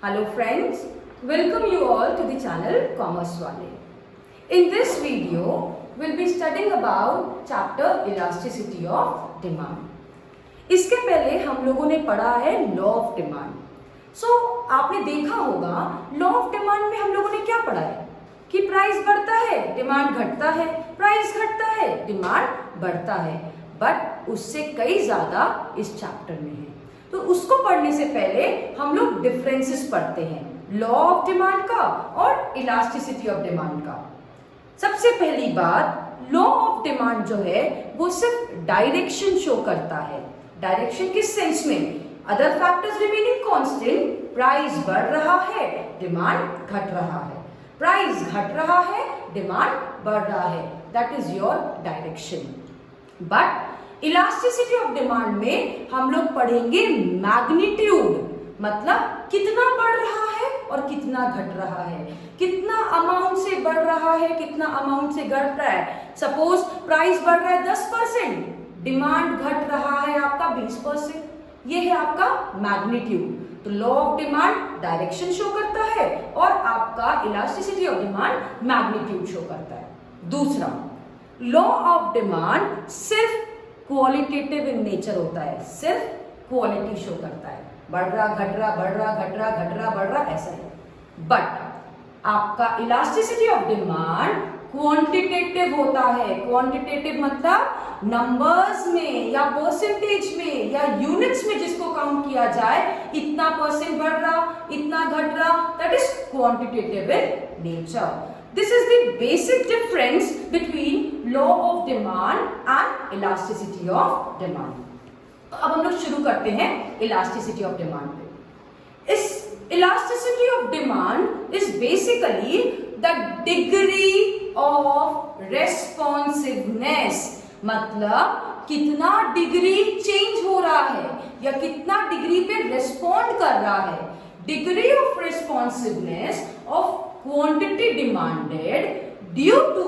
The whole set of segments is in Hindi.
Hello friends, welcome you all to the channel Commerce Wale. In this video, we'll be studying about chapter Elasticity of Demand. इसके पहले हम लोगों ने पढ़ा है लॉ ऑफ डिमांड. आपने देखा होगा लॉ ऑफ डिमांड में हम लोगों ने क्या पढ़ा है कि प्राइस बढ़ता है डिमांड घटता है, प्राइस घटता है डिमांड बढ़ता है, बट उससे कई ज्यादा इस चैप्टर में है. तो उसको पढ़ने से पहले हम लोग डिफरेंसेस पढ़ते हैं लॉ ऑफ डिमांड का और इलास्टिसिटी ऑफ डिमांड का. सबसे पहली बात, लॉ ऑफ डिमांड जो है वो सिर्फ डायरेक्शन शो करता है. डायरेक्शन किस सेंस में? Other factors remaining constant, price बढ़ रहा है डिमांड घट रहा है, प्राइस घट रहा है डिमांड बढ़ रहा है, that is your direction. But elasticity of demand में हम लोग पढ़ेंगे मैग्नीट्यूड, मतलब कितना बढ़ रहा है और कितना घट रहा है, कितना अमाउंट से बढ़ रहा है, कितना अमाउंट से घट रहा है. सपोज प्राइस बढ़ रहा है 10%, डिमांड घट रहा है आपका 20%, ये है आपका मैग्नीट्यूड. तो law of demand direction show करता है और आपका elasticity of demand magnitude show करता है. दूसरा, लॉ ऑफ डिमांड सिर्फ क्वालिटेटिव इन नेचर होता है, सिर्फ क्वालिटी शो करता है, बढ़ रहा घट रहा, बढ़ रहा घट रहा, घट रहा बढ़ रहा, ऐसा है. बट आपका इलास्टिसिटी ऑफ डिमांड क्वांटिटेटिव होता है. क्वांटिटेटिव मतलब नंबर्स में या परसेंटेज में या यूनिट्स में जिसको काउंट किया जाए, इतना परसेंट बढ़ रहा, इतना घट रहा, that is quantitative in nature. This is the basic difference between law of demand and elasticity of demand. तो अब हम लोग शुरू करते हैं elasticity of demand पे. इस elasticity of demand is basically the degree of responsiveness, मतलब कितना डिग्री चेंज हो रहा है या कितना डिग्री पे रिस्पॉन्ड कर रहा है. Degree of responsiveness of quantity demanded due to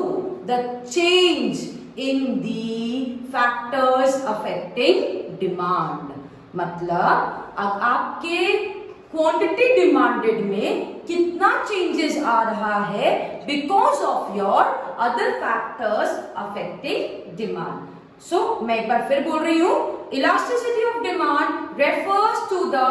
the change in the factors affecting demand. मतलब अब आपके क्वांटिटी डिमांडेड में कितना चेंजेस आ रहा है because of your other factors affecting demand. मैं एक बार फिर बोल रही हूं, elasticity of demand refers to the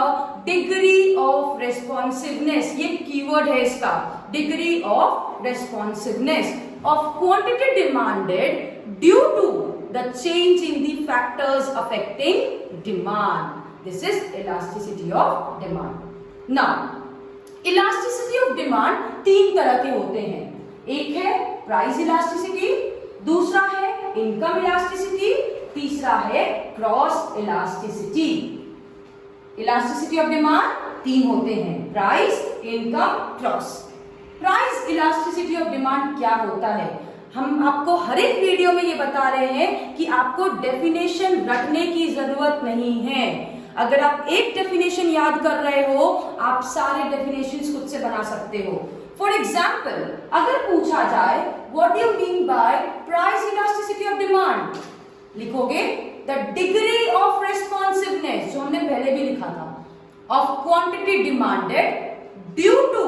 degree of responsiveness, ये कीवर्ड है इसका, degree of responsiveness of quantity demanded due to the change in the factors affecting demand. This is elasticity of demand. Now elasticity of demand तीन तरह के होते हैं. एक है प्राइस इलास्टिसिटी, दूसरा है इनकम इलास्टिसिटी, तीसरा है cross elasticity. Elasticity of demand तीन होते हैं, price, income, cross. Price elasticity of demand क्या होता है? हम आपको हर एक वीडियो में ये बता रहे हैं कि आपको डेफिनेशन रटने की जरूरत नहीं है. अगर आप एक डेफिनेशन याद कर रहे हो, आप सारे डेफिनेशंस खुद से बना सकते हो. फॉर एग्जाम्पल, अगर पूछा जाए what do you mean by price elasticity of demand, लिखोगे द डिग्री ऑफ रिस्पॉन्सिवनेस, जो हमने पहले भी लिखा था, of quantity demanded due to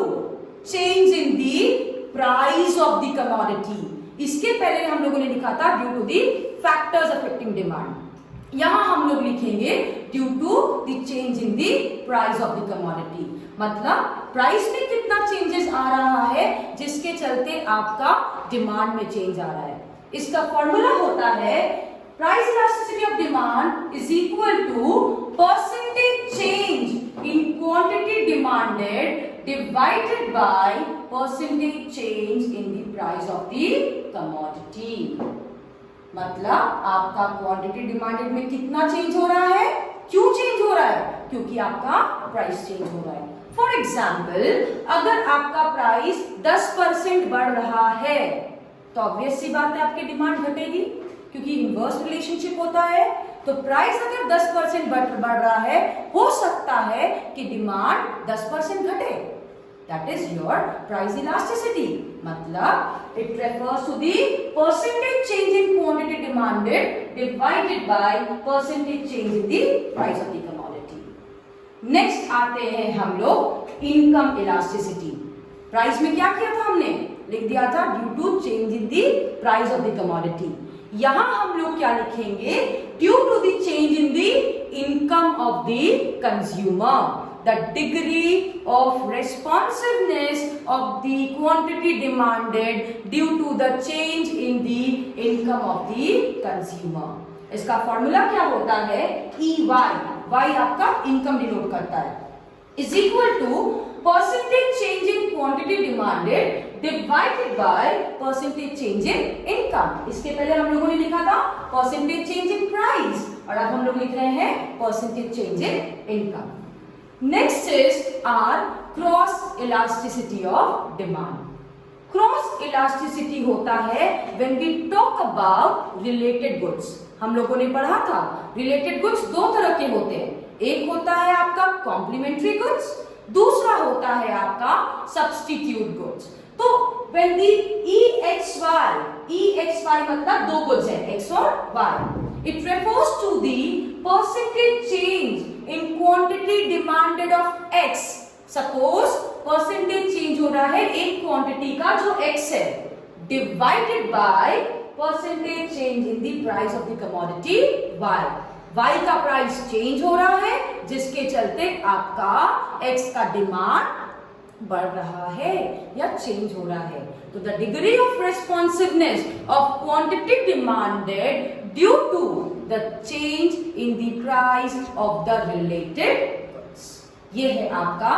change in the price of the commodity. इसके पहले हम लोगों ने लिखा था due to the factors affecting demand. यहां हम लोग लिखेंगे due to the change in the price of the commodity, मतलब प्राइस में कितना चेंजेस आ रहा है जिसके चलते आपका डिमांड में चेंज आ रहा है. इसका फॉर्मूला होता है price elasticity of demand is equal to percentage change in quantity demanded divided by percentage change in the price of the commodity. मतलब आपका क्वांटिटी डिमांडेड में कितना चेंज हो रहा है, क्यों चेंज हो रहा है? क्योंकि आपका प्राइस चेंज हो रहा है. फॉर एग्जाम्पल, अगर आपका प्राइस 10% बढ़ रहा है तो ऑब्वियस सी बात है आपकी डिमांड घटेगी, क्योंकि इनवर्स रिलेशनशिप होता है. तो प्राइस अगर 10% बढ़ रहा है, हो सकता है कि डिमांड 10% घटे. That is your price elasticity. मतलब it refers to the percentage change in quantity demanded divided by percentage change in the price of the commodity. Next आते हैं हम लोग इनकम इलास्टिसिटी। प्राइस में क्या किया था हमने, लिख दिया था due to change in the price of the commodity. यहां हम लोग क्या लिखेंगे, due to the change in the income of the consumer, the degree of responsiveness of the quantity demanded due to the change in the income of the consumer। इसका फॉर्मूला क्या होता है, EY, Y आपका इनकम डिनोट करता है, is equal to percentage change in quantity demanded divided by percentage change in income। इसके पहले हम लोगों ने लिखा था percentage change in price और अब हम लोग लिख रहे हैं percentage change in income। Next is our cross elasticity of demand। Cross elasticity होता है when we talk about related goods। हम लोगों ने पढ़ा था related goods दो तरह के होते हैं, एक होता है आपका complementary goods, दूसरा होता है आपका substitute goods। तो when the EXY मतलब दो goods है X और Y, it refers to the percentage change in quantity demanded of X। Suppose percentage change हो रहा है एक quantity का जो X है, divided by percentage change in the price of the commodity Y। Y का प्राइस चेंज हो रहा है जिसके चलते आपका X का डिमांड बढ़ रहा है या चेंज हो रहा है। तो the degree of responsiveness of quantity demanded due to the change in the price of the related goods. ये है आपका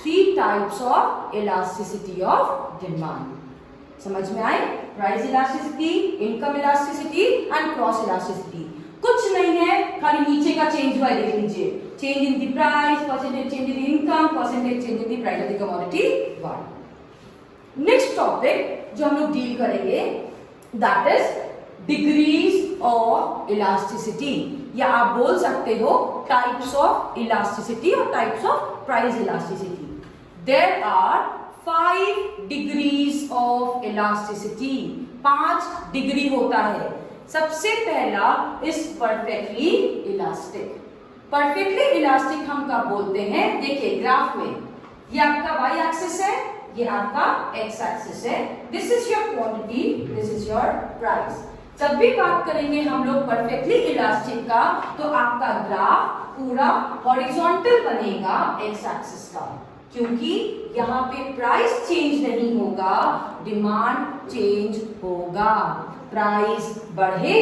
3 types of elasticity of demand. समझ में आए, price elasticity, income elasticity and cross elasticity. कुछ नहीं है, खाली नीचे का चेंज हुआ देख लीजिए, change in the price, percentage change in income, percentage change in the price of the commodity one. Next topic जो हम लोग डील करेंगे that is degrees of elasticity, या आप बोल सकते हो टाइप्स ऑफ इलास्टिसिटी और types of price elasticity. There are 5 degrees of elasticity, 5 degree होता है। सबसे पहला is perfectly elastic. Perfectly elastic हम कब बोलते हैं, देखिए ग्राफ में ये आपका वाई एक्सिस है, ये आपका एक्स एक्सिस है, this is your quantity, this is your price. जब भी बात करेंगे हम लोग परफेक्टली इलास्टिक का तो आपका ग्राफ पूरा हॉरिजॉन्टल बनेगा एक्स एक्सिस का, क्योंकि यहाँ पे प्राइस चेंज नहीं होगा, डिमांड चेंज होगा। प्राइस बढ़े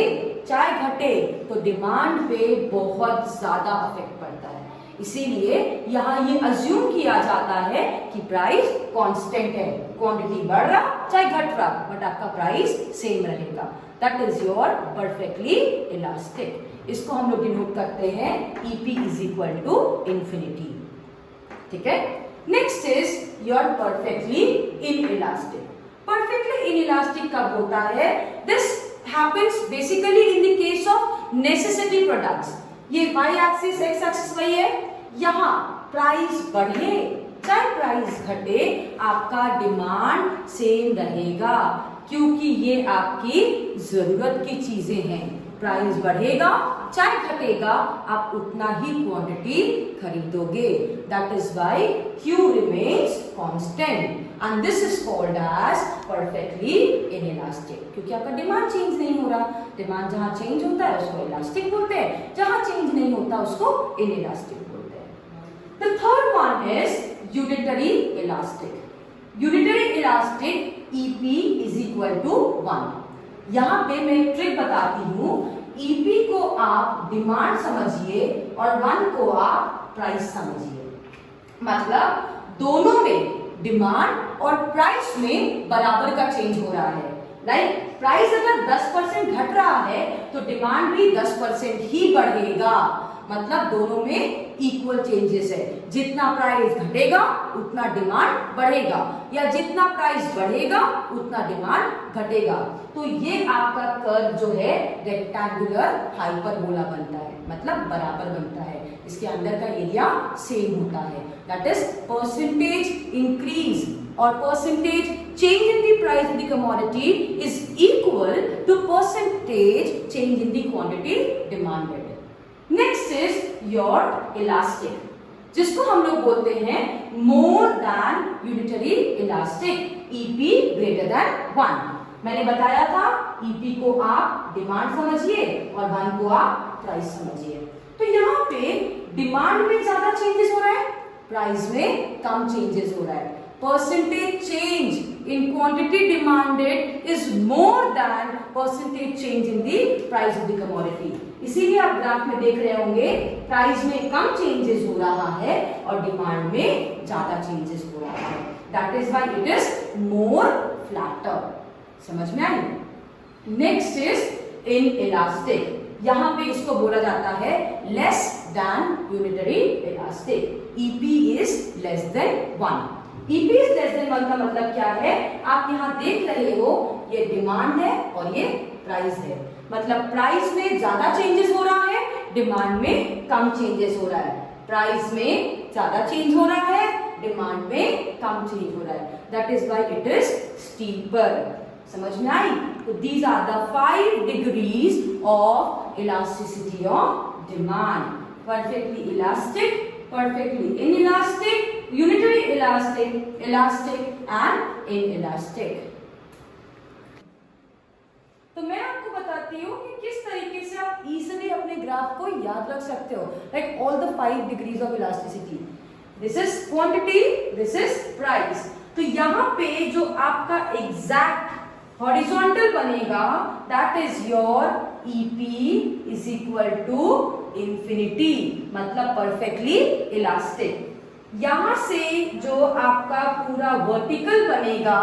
चाहे घटे तो डिमांड पे बहुत ज्यादा इफेक्ट पड़ता है, इसीलिए यहाँ ये अज्यूम किया जाता है कि प्राइस कांस्टेंट है, क्वांटिटी बढ़ रहा चाहे घट रहा बट आपका प्राइस सेम रहेगा। That is your perfectly elastic. इसको हम लोग डिनोट करते हैं EP is equal to infinity. ठीक है, next is your perfectly inelastic. Perfectly inelastic कब होता है, this happens basically in the case of necessity products. ये वाई एक्सिस एक्स एक्सिस वही है, यहाँ प्राइस बढ़े चाहे प्राइस घटे आपका डिमांड सेम रहेगा, क्योंकि ये आपकी जरूरत की चीजें हैं। प्राइस बढ़ेगा चाहे घटेगा आप उतना ही क्वांटिटी खरीदोगे। That is why Q remains constant and this is called as perfectly inelastic, क्योंकि आपका डिमांड चेंज नहीं हो रहा। डिमांड जहां चेंज होता है उसको इलास्टिक बोलते हैं, जहां चेंज नहीं होता उसको इनइलास्टिक बोलते हैं। The third one is unitary elastic. Unitary elastic EP is equal to 1। यहाँ पे मैं एक ट्रिक बताती हूँ, EP को आप डिमांड समझिए और 1 को आप प्राइस समझिए। मतलब दोनों में डिमांड और प्राइस में बराबर का चेंज हो रहा है। लाइक प्राइस अगर 10% घट रहा है तो डिमांड भी 10% ही बढ़ेगा, मतलब दोनों में इक्वल चेंजेस है। जितना प्राइस घटेगा उतना डिमांड बढ़ेगा, या जितना प्राइस बढ़ेगा उतना डिमांड घटेगा। तो ये आपका कर्व जो है रेक्टेंगुलर हाइपरबोला बनता है, मतलब बराबर बनता है, इसके अंदर का एरिया सेम होता है। दैट इज परसेंटेज इंक्रीज और percentage change in the price of the commodity is equal to percentage change in the quantity demanded. Next is your elastic, जिसको हम लोग बोलते हैं more elastic EP greater than 1। मैंने बताया था ईपी को आप डिमांड समझिए और 1 को आप प्राइस समझिए। तो यहाँ पे डिमांड में ज्यादा चेंजेस हो रहा है, प्राइस में कम चेंजेस हो रहा है। Percentage change in quantity demanded is more than percentage change in the price of the commodity. इसीलिए आप ग्राफ में देख रहे होंगे प्राइस में कम चेंजेस हो रहा है और डिमांड में ज्यादा चेंजेस हो रहा है। That is why it is more flatter. समझ में आई? Next is inelastic. यहां पे इसको बोला जाता है less than unitary elastic. EP is less than 1। EP is less than 1 का मतलब क्या है? आप यहां देख रहे हो ये डिमांड है और ये प्राइस है। मतलब प्राइस में ज्यादा चेंजेस हो रहा है, डिमांड में कम चेंजेस हो रहा है। प्राइस में ज्यादा चेंज हो रहा है, डिमांड में कम चेंज हो रहा है। That is why it is steeper. समझ में आई? तो these are the 5 degrees of elasticity of demand. Perfectly elastic, perfectly inelastic, unitary elastic, elastic and inelastic। तो मैं आपको बताती हूँ कि किस तरीके से आप इजीली अपने ग्राफ को याद रख सकते हो। Like all the 5 degrees of elasticity. This is quantity, this is price. तो यहाँ पे जो आपका एग्जैक्ट हॉरिजॉन्टल बनेगा that is your EP is equal to infinity, मतलब परफेक्टली इलास्टिक। यहां से जो आपका पूरा वर्टिकल बनेगा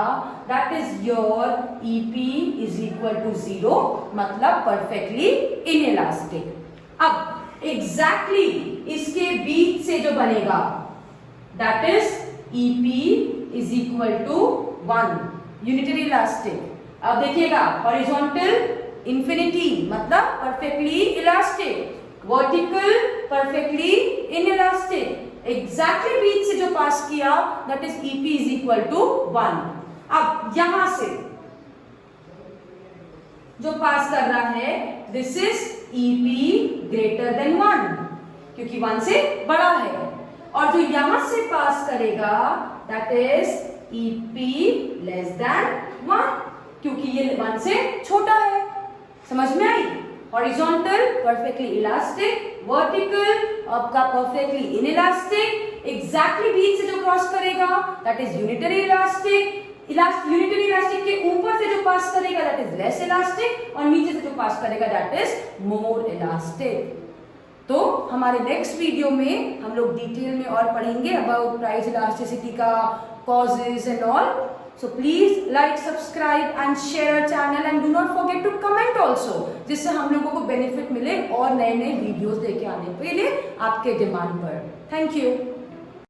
that is your EP is equal to 0, मतलब परफेक्टली इनइलास्टिक। अब एग्जैक्टली इसके बीच से जो बनेगा that is EP is equal to 1, unitary elastic. अब देखिएगा हॉरिजॉन्टल इंफिनिटी मतलब perfectly elastic, vertical perfectly inelastic. Exactly बीच से जो पास किया that is EP is equal to 1। अब यहां से जो पास कर रहा है this is EP greater than 1, क्योंकि 1 से बड़ा है। और जो यहां से पास करेगा that is EP less than 1, क्योंकि ये 1 से छोटा है। समझ में आई? हॉरिजॉन्टल परफेक्टली इलास्टिक, वर्टिकल आपका परफेक्टली इनइलास्टिक। एग्जैक्टली बीच से जो क्रॉस करेगा that is unitary elastic. Unitary elastic के ऊपर से जो पास करेगा दैट इज लेस इलास्टिक, और नीचे से जो पास करेगा दैट इज मोर इलास्टिक। तो हमारे नेक्स्ट वीडियो में हम लोग डिटेल में और पढ़ेंगे अबाउट प्राइस इलास्टिसिटी का causes and all. So please like, subscribe and share our channel and do not forget to comment also, जिससे हम लोगों को बेनिफिट मिले और नए नए वीडियोस लेके आने के लिए आपके डिमांड पर। Thank you.